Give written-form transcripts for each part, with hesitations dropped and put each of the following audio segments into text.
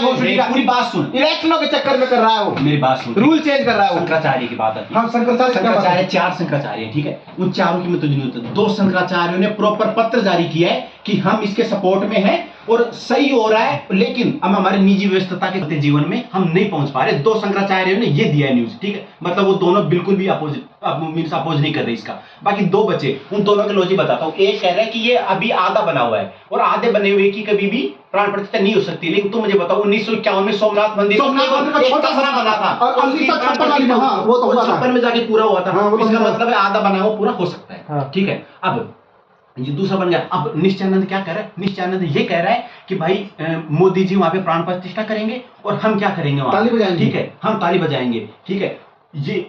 पूरी बात सुन, इलेक्शनों के चक्कर में कर रहा है वो, मेरी बात सुन, रूल चेंज कर रहा है वो। शंकराचार्य की बात है। हाँ शंकराचार्य 4 शंकराचार्य है, ठीक है, उन चारों की मैं तुझे नहीं होता। 2 शंकराचार्यों ने प्रॉपर पत्र जारी किया है कि हम इसके सपोर्ट में हैं और सही हो रहा है, लेकिन अब हमारे निजी व्यस्तता के जीवन में हम नहीं पहुंच पा रहे। 2 शंकराचार्यों ने ये दिया है न्यूज, ठीक है, मतलब वो दोनों बिल्कुल भी अपोज नहीं कर रहे इसका। बाकी 2 बचे, उन दोनों के लॉजिक बताता हूं। एक कह रहा है कि ये अभी आधा बना हुआ है और आधे बने हुए की कभी भी प्राण प्रतिष्ठा नहीं हो सकती। लेकिन तुम मुझे बताओ 1951 में सोमनाथ मंदिर का छोटा सा बना था और 1956 में जाके पूरा हुआ था। इसका मतलब है आधा बना हुआ पूरा हो सकता है, ठीक है। अब ये दूसरा बन गया। अब निश्चयानंद क्या कह रहा है? निश्चयानंद ये कह रहा है कि भाई मोदी जी वहां पे प्राण प्रतिष्ठा करेंगे और हम क्या करेंगे वहां, ताली बजाएंगे, ठीक है, हम ताली बजाएंगे, ठीक है।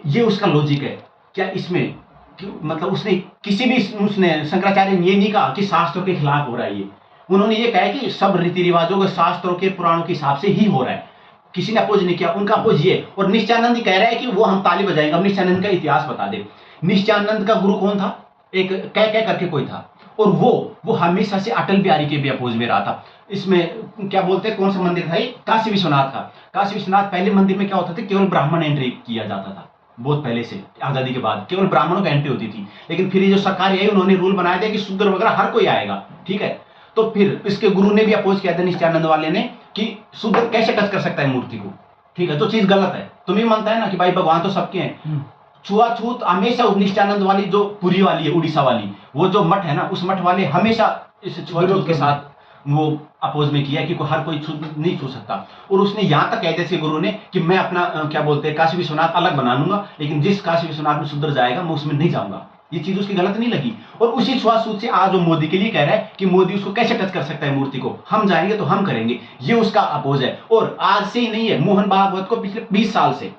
ये उसका लॉजिक है। क्या इसमें मतलब उसने किसी भी उसने शंकराचार्य ने ये नहीं कहा कि शास्त्रों के खिलाफ हो रहा है ये। उन्होंने ये कहा कि सब रीति रिवाजों के शास्त्रों के पुराणों के हिसाब से ही हो रहा है, किसी ने अपोज नहीं किया। उनका अपोज ये, और निश्चयानंद कह रहा है कि वो हम ताली बजाएंगे। अब निश्चयानंद का इतिहास बता दे। निश्चयानंद का गुरु कौन था? एक कह करके कोई था, और वो हमेशा से अटल बिहारी के भी अपोज में रहा था। इसमें क्या बोलते हैं, कौन सा मंदिर था ये? काशी विश्वनाथ का। काशी विश्वनाथ पहले मंदिर में क्या होता था, केवल ब्राह्मण एंट्री किया जाता था। बहुत पहले से, आजादी के बाद केवल ब्राह्मणों की एंट्री होती थी। लेकिन फिर ये जो सरकार आई उन्होंने रूल बनाया था कि शूद्र वगैरह हर कोई आएगा, ठीक है। तो फिर इसके गुरु ने भी अपोज किया था, नित्यानंद वाले ने, कि शूद्र कैसे टच कर सकता है मूर्ति को, ठीक है, जो चीज गलत है। तुम्हें मानता है ना कि भाई भगवान तो सबके हैं। छुआछूत हमेशा नित्यानंद वाली जो पुरी वाली है, उड़ीसा वाली, वो जो मठ है ना, उस मठ वाले हमेशा इस छुआछूत के साथ वो अपोज में किया कि हर कोई नहीं छू सकता। और उसने यहां तक कह दिया गुरु ने कि मैं अपना क्या बोलते हैं काशी विश्वनाथ अलग बना लूंगा, लेकिन जिस काशी विश्वनाथ में शूद्र जाएगा मैं उसमें नहीं जाऊंगा। ये चीज उसकी गलत नहीं लगी। और उसी छुआछूत से आज वो मोदी के लिए कह रहा है कि मोदी उसको कैसे टच कर सकता है मूर्ति को, हम जाएंगे तो हम करेंगे। ये उसका अपोज है। और आज से ही नहीं है, मोहन भागवत को पिछले 20 साल से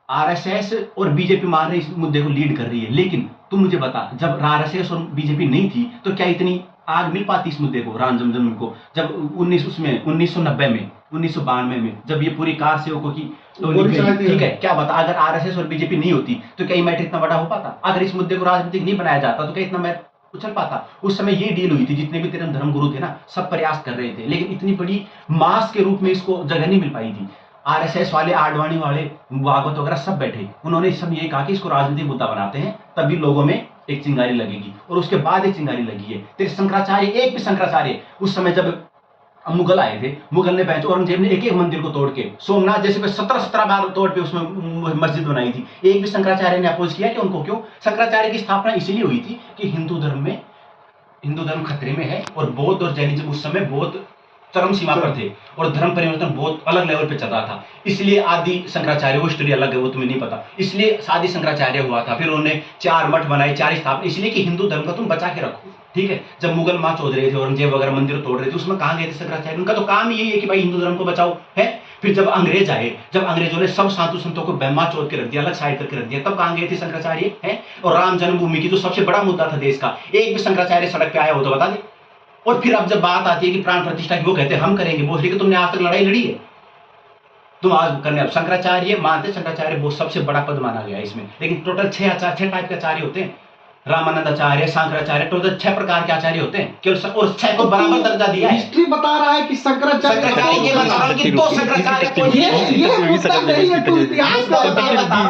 आरएसएस और बीजेपी मान रहे इस मुद्दे को लीड कर रही है। लेकिन तू मुझे बता, जब आरएसएस और बीजेपी नहीं थी तो क्या इतनी आग मिल पाती इस मुद्दे को, राम जन्मभूमि को? जब 1990 में 1992 में जब ये पूरी कार सेवकों की ठीक है, क्या बता, अगर आरएसएस और बीजेपी नहीं होती तो क्या ये मैटर इतना बड़ा हो पाता? अगर इस मुद्दे को राजनीतिक नहीं बनाया जाता तो क्या इतना मैटर उछल पाता? उस समय ये डील हुई थी, जितने भी तेरे धर्म गुरु थे ना, सब प्रयास कर रहे थे, लेकिन इतनी बड़ी मास के रूप में इसको जगह नहीं मिल पाई थी। आरएसएस वाले, आडवाणी वाले, भागवत वगैरह सब बैठे, उन्होंने सब ये कहा कि इसको राजनीतिक मुद्दा बनाते हैं, तभी लोगों में एक चिंगारी लगेगी। और उसके बाद एक चिंगारी लगी है। तेरे शंकराचार्य, एक भी शंकराचार्य उस समय जब मुगल आए थे, मुगल ने औरंगजेब ने एक एक मंदिर को तोड़ के, सोमनाथ जैसे 17 बार तोड़ पे उसमें मस्जिद बनाई थी, एक भी शंकराचार्य ने अपोज किया कि उनको क्यों? शंकराचार्य की स्थापना इसलिए हुई थी कि हिंदू धर्म खतरे में है, और बौद्ध और जैनिज्म उस समय बहुत चरम सीमा पर थे और धर्म परिवर्तन बहुत अलग लेवल पे चल रहा था। इसलिए आदि शंकराचार्य, वो स्टोरी अलग है, वो तुम्हें नहीं पता, इसलिए आदि शंकराचार्य हुआ था। फिर उन्होंने 4 मठ बनाए, 4 स्थापना, इसलिए कि हिंदू धर्म का तुम बचा के रखो, ठीक है। जब मुगल मार्च हो रहे थे, औरंगजेब वगैरह मंदिर तोड़ रहे थे, उसमें कहां गए थे शंकराचार्य? उनका तो काम यही है कि भाई हिंदू धर्म को बचाओ, है। फिर जब अंग्रेज आए, जब अंग्रेजों ने सब साधु संतों को बहमा चोद के रख दिया, अलग साइड करके रख दिया, तब कहां गए थे शंकराचार्य, है। और राम जन्मभूमि की जो सबसे बड़ा मुद्दा था देश का, एक भी शंकराचार्य सड़क पे आया हो तो बता दे। और फिर अब जब बात आती है कि प्राण प्रतिष्ठा की, वो कहते हैं हम करेंगे। बोल कि तुमने आज तक लड़ाई लड़ी है? तुम आज करने, अब शंकराचार्य मानते, शंकराचार्य वो सबसे बड़ा पद माना गया है इसमें। लेकिन टोटल 6 टाइप के आचार्य होते हैं, रामानंद आचार्य, शंकराचार्य, टोटल 6 प्रकार के आचार्य होते हैं केवल, और 6 को बराबर दर्जा दिया है। हिस्ट्री बता रहा है कि शंकराचार्य ये बता रहा है कि 2 शंकराचार्य को ये मुद्दा नहीं है, तू इतिहास का बता।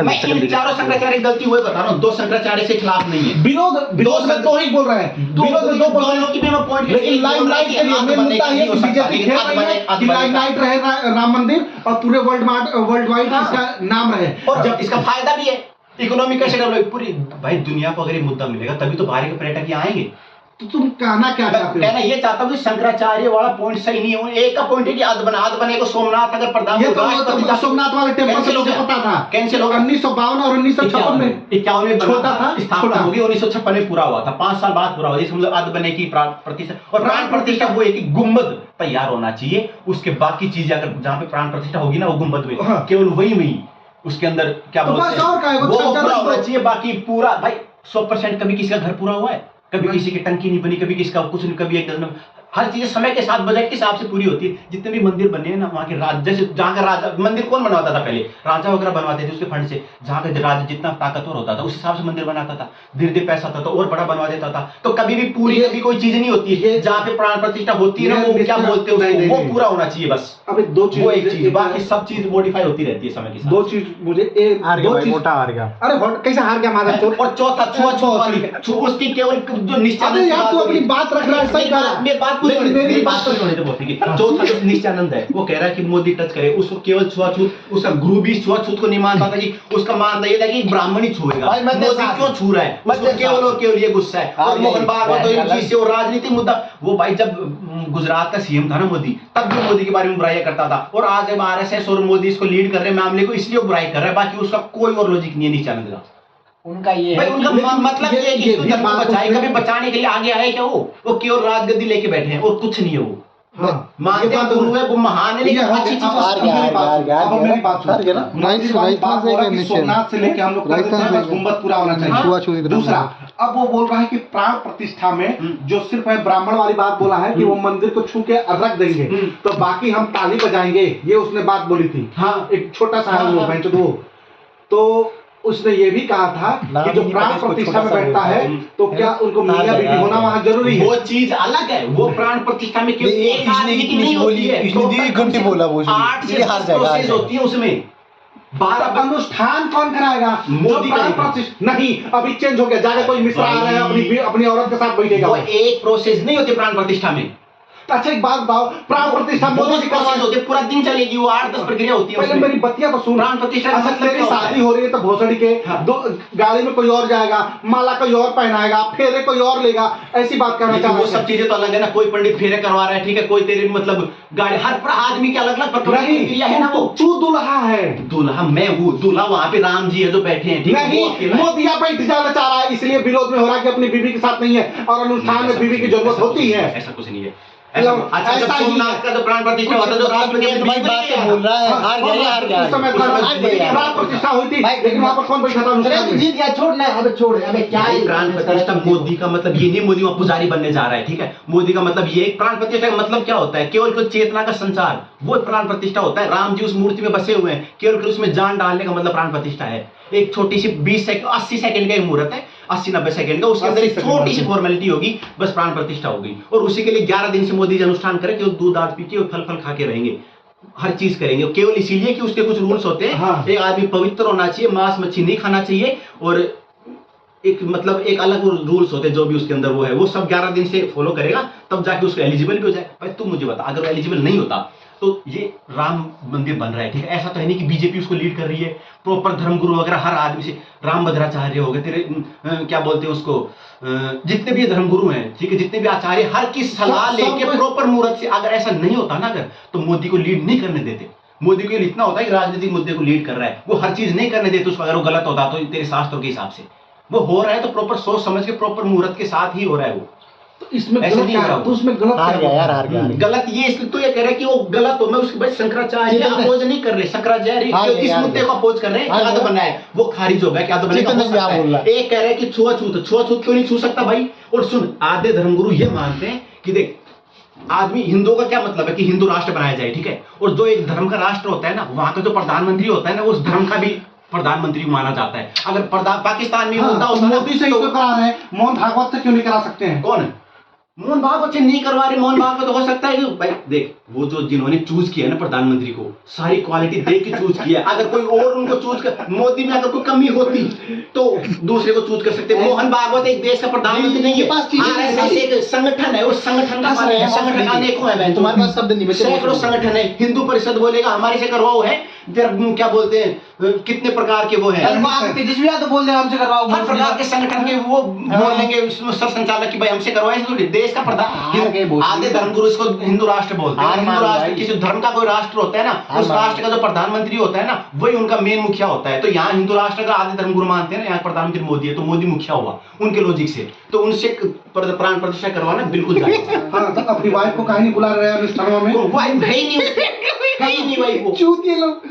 मैं चारों शंकराचार्य की गलती हुए बता रहा हूँ, 2 शंकराचार्य से खिलाफ नहीं है। विरोध में 2 ही बोल रहे हैं, विरोध में 2 बोल रहे हैं कि मैं पॉइंट, लेकिन लाइमलाइट के लिए मेन मुद्दा ये है कि बीजेपी खेल रही है कि लाइमलाइट रहे राम मंदिर और पूरे वर्ल्ड वाइड इसका नाम रहे, और जब इसका फायदा भी है, इकोनॉमी कैसे डेवलप पूरी भाई दुनिया को। अगर ये मुद्दा मिलेगा तभी तो बाहर के पर्यटक यहाँ आएंगे। तो तुम कहना क्या चाहते हो? कहना ये चाहता हूँ कि शंकराचार्य वाला पॉइंट सही नहीं है। एक का पॉइंट है कि आध बने को सोमनाथ अगर प्रधान, ये तो सोमनाथ वाले टेम्पल से मुझे पता था कैंसिल होगा। 1952 और 1956 में, 51 में छोटा था, स्थापना होगी, 1956 में पूरा हुआ था, 5 साल बाद पूरा हुआ। मतलब आध बने की प्रतिष्ठा, और प्राण प्रतिष्ठा वो है कि गुम्बद तैयार होना चाहिए, उसके बाकी चीजें अगर जहाँ पे प्राण प्रतिष्ठा होगी ना, वो गुम्बद में केवल वही में उसके अंदर क्या बोलते हैं वो पूरा होना चाहिए। बाकी पूरा भाई 100% कभी किसी का घर पूरा हुआ है? कभी किसी की टंकी नहीं बनी, कभी किसी का कुछ नहीं, कभी एक हर चीज समय के साथ बजट के हिसाब से पूरी होती है। जितने भी मंदिर बने हैं ना, वहाँ के राजा, जैसे जहाँ का राजा, मंदिर कौन बनवाता था पहले? राजा वगैरह बनवाते थे उसके फंड से। जहाँ का राजा जितना ताकतवर होता था उस हिसाब से मंदिर बनाता था, धीरे धीरे पैसा था तो और बड़ा बनवा देता था। तो कभी भी पूरी कभी कोई चीज नहीं होती है। जहाँ पे प्राण प्रतिष्ठा होती है ना, वो क्या बोलते हैं, वो पूरा होना चाहिए बस। अभी दो चीज, वो एक चीज, बाकी सब चीज मॉडिफाई होती रहती है समय के साथ। दो चीज मुझे दो चीज, मोटा हार गया। अरे कैसे हार गया मादर चोर? और चौथा छुआछूत वाली, उसकी केवल जो निश्चयानंद, यार तू अपनी बात रख रहा है, सही कह रहा है। मेरी बात पूरी होनी, मेरी बात पूरी होनी तो बहुत ठीक है। चौथा जो निश्चयानंद है वो कह रहा है कि मोदी टच करे, उसको केवल छुआछूत, उसका गुरु भी छुआछूत को नहीं मानता था कि उसका मानना ये था कि ब्राह्मण ही छुएगा, मोदी क्यों छू रहा है, उसको केवल और केवल ये गुस्सा है। और मोहन भागवत तो इन चीज से और राजनीतिक मुद्दा, वो भाई जब गुजरात का सीएम था ना मोदी, तब भी मोदी के बारे में बुराई करता था। और आज जब आरएसएस और मोदी इसको लीड कर रहे हैं मामले को, इसलिए बुराई कर रहा है, बाकी उसका कोई और लॉजिक नहीं है नित्यानंद का। उनका ये भाई उनका मतलब ये है कि हिंदू धर्म को बचाए, कभी बचाने के लिए आगे आए क्या? वो केवल राजगद्दी लेके बैठे हैं और कुछ नहीं है वो। मानते हैं गुरु है, वो महान है, लेकिन अच्छी चीज सोमनाथ से लेके हम लोग गुम्बद पूरा होना चाहिए। दूसरा, अब वो बोल रहा है कि प्राण प्रतिष्ठा में जो सिर्फ है ब्राह्मण वाली बात बोला है कि वो मंदिर को छू के रख देंगे तो बाकी हम ताली बजाएंगे, ये उसने बात बोली थी। हाँ, एक छोटा सा है वो, तो उसने ये भी कहा था कि जो प्राण प्रतिष्ठा में बैठता है तो क्या उनको मियां बीवी होना वहां जरूरी है? वो चीज अलग है। वो प्राण प्रतिष्ठा में केवल एक आदमी की नहीं होती है, 1 घंटे बोला वो, 8 से 10 प्रोसेस होती है उसमें। 12 अनुष्ठान कौन कराएगा? मोदी प्राण प्रतिष्ठा नहीं, अभी चेंज हो गया, जाके कोई मिश्रा आ रहा है अपनी औरत के साथ बैठेगा। वो एक प्रोसेस नहीं होती प्राण प्रतिष्ठा में। अच्छा एक बात बताओ, प्राण प्रतिष्ठा मोदी जी प्रोसेस होती है, पूरा दिन चलेगी, वो 8-10 प्रक्रिया होती है। पहले मेरी बतिया तो सुन। प्राण प्रतिष्ठा अच्छा तेरी शादी हो रही है तो भोसड़ी के दो गाड़ी में कोई और जाएगा, माला कोई और पहनाएगा, फेरे कोई और लेगा, ऐसी बात करना चाह रहा वो सब चीजें तो अलग है ना। कोई पंडित फेरे करवा रहा है, ठीक है, कोई तेरे मतलब गाड़ी, हर आदमी के अलग अलग प्रक्रिया है ना। वो तू दुल्हा है, दूल्हा मैं हूँ, दूल्हा वहाँ पे राम जी है जो बैठे हैं, ठीक है। नहीं, मोदी यहाँ बैठ जाना चाह रहा है, इसलिए विरोध में हो रहा है कि अपनी बीवी के साथ नहीं है, और अनुष्ठान में बीवी की जरूरत होती है। ऐसा कुछ नहीं है। अच्छा, जब सोमनाथ का जो प्राण प्रतिष्ठा होता है, जो राष्ट्र के भाई बात तो बोल रहा है, हार गया। उस समय प्राण प्रतिष्ठा हुई थी, लेकिन वहाँ पर कौन बैठा था? जीत गया, छोड़ना है, अबे छोड़, अबे क्या है प्राण प्रतिष्ठा? मोदी का मतलब ये नहीं मोदी वहाँ पुजारी बनने जा रहा है, ठीक है। मोदी का मतलब ये, प्राण प्रतिष्ठा का मतलब क्या होता है? केवल चेतना का संचार, वो प्राण प्रतिष्ठा होता है। राम जी उस मूर्ति में बसे हुए हैं, केवल उसमें जान डालने का मतलब प्राण प्रतिष्ठा है। एक छोटी सी 80 सेकंड का मुहूर्त है, 80-90 सेकंड का, उसके अंदर एक छोटी सी फॉर्मेलिटी होगी, बस प्राण प्रतिष्ठा होगी। और उसी के लिए 11 दिन से मोदी जी अनुष्ठान करें कि वो दूध दाद पी के और फल खा के रहेंगे, हर चीज करेंगे, केवल इसीलिए कि उसके कुछ रूल्स होते हैं। हाँ। एक आदमी पवित्र होना चाहिए, मांस मच्छी नहीं खाना चाहिए, और एक मतलब एक अलग रूल्स होते हैं जो भी उसके अंदर वो है, वो सब 11 दिन से फॉलो करेगा, तब जाके उसको एलिजिबल भी हो जाए। भाई तुम मुझे बता, अगर वो एलिजिबल नहीं होता तो ये राम मंदिर बन रहा है, ठीक है। ऐसा तो है नहीं कि बीजेपी उसको लीड कर रही है, प्रॉपर धर्मगुरु वगैरह हर आदमी से, राम भद्राचार्य हो गए तेरे, क्या बोलते हैं उसको, जितने भी धर्मगुरु हैं, ठीक है, जितने भी आचार्य, हर की सलाह लेके प्रॉपर मुहूर्त से, अगर ऐसा नहीं होता ना अगर, तो मोदी को लीड नहीं करने देते। मोदी को इतना होता है कि राजनीतिक मुद्दे को लीड कर रहा है, वो हर चीज नहीं करने देते उसको। अगर वो गलत होता तो तेरे शास्त्रों के हिसाब से वो हो रहा है, तो प्रॉपर सोच समझ के प्रॉपर मुहूर्त के साथ ही हो रहा है वो। तो इसमें गलत क्या है? तो उसमें गलत हार गया यार, हार गया। गलत ये इसलिए तो ये कह रहे कि वो गलत हो, मैं उसके बाद शंकराचार्य अपोज नहीं कर रहे, शंकराचार्य इस मुद्दे को अपोज कर रहे हैं, क्या तो बनना है, वो खारिज हो गया, क्या तो बनेगा। एक कह रहे कि छुआछूत क्यों नहीं छू सकता भाई? और सुन, आधे धर्मगुरु ये मानते हैं कि देख, आदमी, हिंदुओं का क्या मतलब है कि हिंदू राष्ट्र बनाया जाए, ठीक है, और जो एक धर्म का राष्ट्र होता है ना, वहां का जो प्रधानमंत्री होता है ना, उस धर्म का भी प्रधानमंत्री माना जाता है। अगर पाकिस्तान में होता है, मोदी से क्यों करा रहे हैं, मोहन भागवत से क्यों नहीं करा सकते हैं? कौन है मोहन भागवत से नहीं करवा रहे? मोहन भागवत तो हो सकता है कि भाई देख, वो जो जिन्होंने चूज किया ना प्रधानमंत्री को, सारी क्वालिटी देख के चूज किया। अगर कोई और उनको चूज कर, मोदी में अगर कोई कमी होती तो दूसरे को चूज कर सकते। मोहन भागवत एक देश का प्रधानमंत्री नहीं है, आरएसएस एक संगठन है, उस संगठन का संगठन अनेकों है, तुम्हारे पास शब्द नहीं, सैकड़ों संगठन है। हिंदू परिषद बोलेगा हमारे से करवाओ है, क्या बोलते हैं, कितने प्रकार के वो है, तेजस्वी यादव बोल रहे हमसे करवाओ, हर प्रकार के संगठन के वो बोल लेंगे सर संचालक की भाई हमसे करवाए। देश का प्रधान, आधे धर्मगुरु इसको हिंदू राष्ट्र बोलते हैं। हिंदू राष्ट्र, किसी धर्म का कोई राष्ट्र होता है ना, उस राष्ट्र का जो प्रधानमंत्री होता है ना, वही उनका मेन मुखिया होता है। तो यहाँ हिंदू राष्ट्र का आधे धर्मगुरु मानते हैं ना, यहाँ प्रधानमंत्री मोदी है तो मोदी मुखिया हुआ उनके लॉजिक से, तो उनसे प्राण प्रतिष्ठा करवाना बिल्कुल जायज है। हाँ, तो अपनी वाइफ को कहीं नहीं बुला रहे हैं अनुष्ठानों में? वाइफ है ही नहीं, वाइफ वो चूतिए लोग।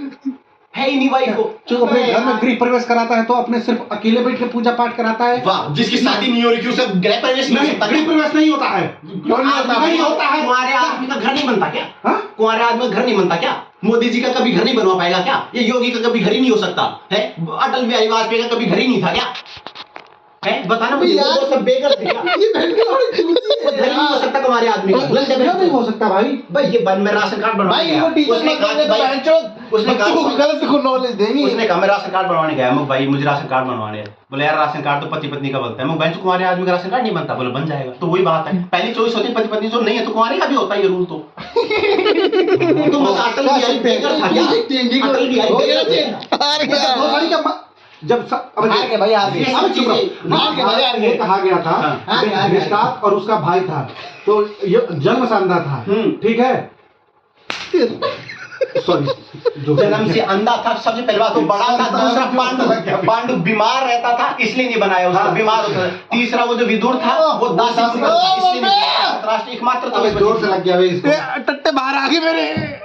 है ही नहीं वाइफ को। जो अपने घर में गृह प्रवेश कराता है तो अपने सिर्फ अकेले बैठ के पूजा पाठ कराता है। वाह, जिसकी शादी नहीं हो रही थी उसे गृह प्रवेश नहीं हो सकता। गृह प्रवेश नहीं होता है, क्यों नहीं होता? नहीं होता है। कुंवारे आदमी का घर नहीं बनता क्या? हाँ? कुंवारे आदमी का घर नहीं बनता क्या? मोदी जी का कभी घर नहीं बनवा पाएगा क्या? ये योगी का कभी घर ही नहीं हो सकता है? अटल बिहारी वाजपेयी का कभी घर ही नहीं था क्या? है बताना मुझे, वो सब बेघर थे क्या? ये बहन की लौड़ी चूती है। घर ही नहीं हो सकता तुम्हारे आदमी का। क्यों नहीं हो सकता भाई? भाई ये बन में राशन कार्ड बनवाने भाई गया। वो टीचर उसने कहा कि तो भाई- बहनचोद उसने कहा- बच्चों को गलत को नॉलेज देंगी। उसने कहा मैं राशन कार्ड बनवाने गया। मैं भाई मुझे राशन कार्ड बनवाने है। बोले यार राशन कार्ड तो पति पत्नी का बनता है। मैं बहन कुंवारे आदमी का राशन कार्ड नहीं बनता। बोले बन जाएगा। तो वही बात है, पहली चॉइस होती है पति पत्नी, जो नहीं है तो कुंवारे का भी होता है ये रूल। तो अटल बिहारी बेघर था क्या? अटल बिहारी बेघर था। धोखाधड़ी का जब हार गए भाई, हार गए। अब चुप रहो। हार गए भाई, हार गए। ये कहा गया था हार गए, हार गए। विष्टात और उसका भाई था, तो ये जन्म से अंधा था, ठीक है। सॉरी, जन्म से अंधा था, सबसे पहले बात। तो बड़ा था, दूसरा पांडु बीमार रहता था इसलिए नहीं बनाया उसको, बीमार होता था। तीसरा वो जो विदुर था वो दासी इसलिए नहीं बनाया। राष्ट्र एकमात्र जोर से लग गया भाई इसको। टट्टे बाहर आ गए मेरे।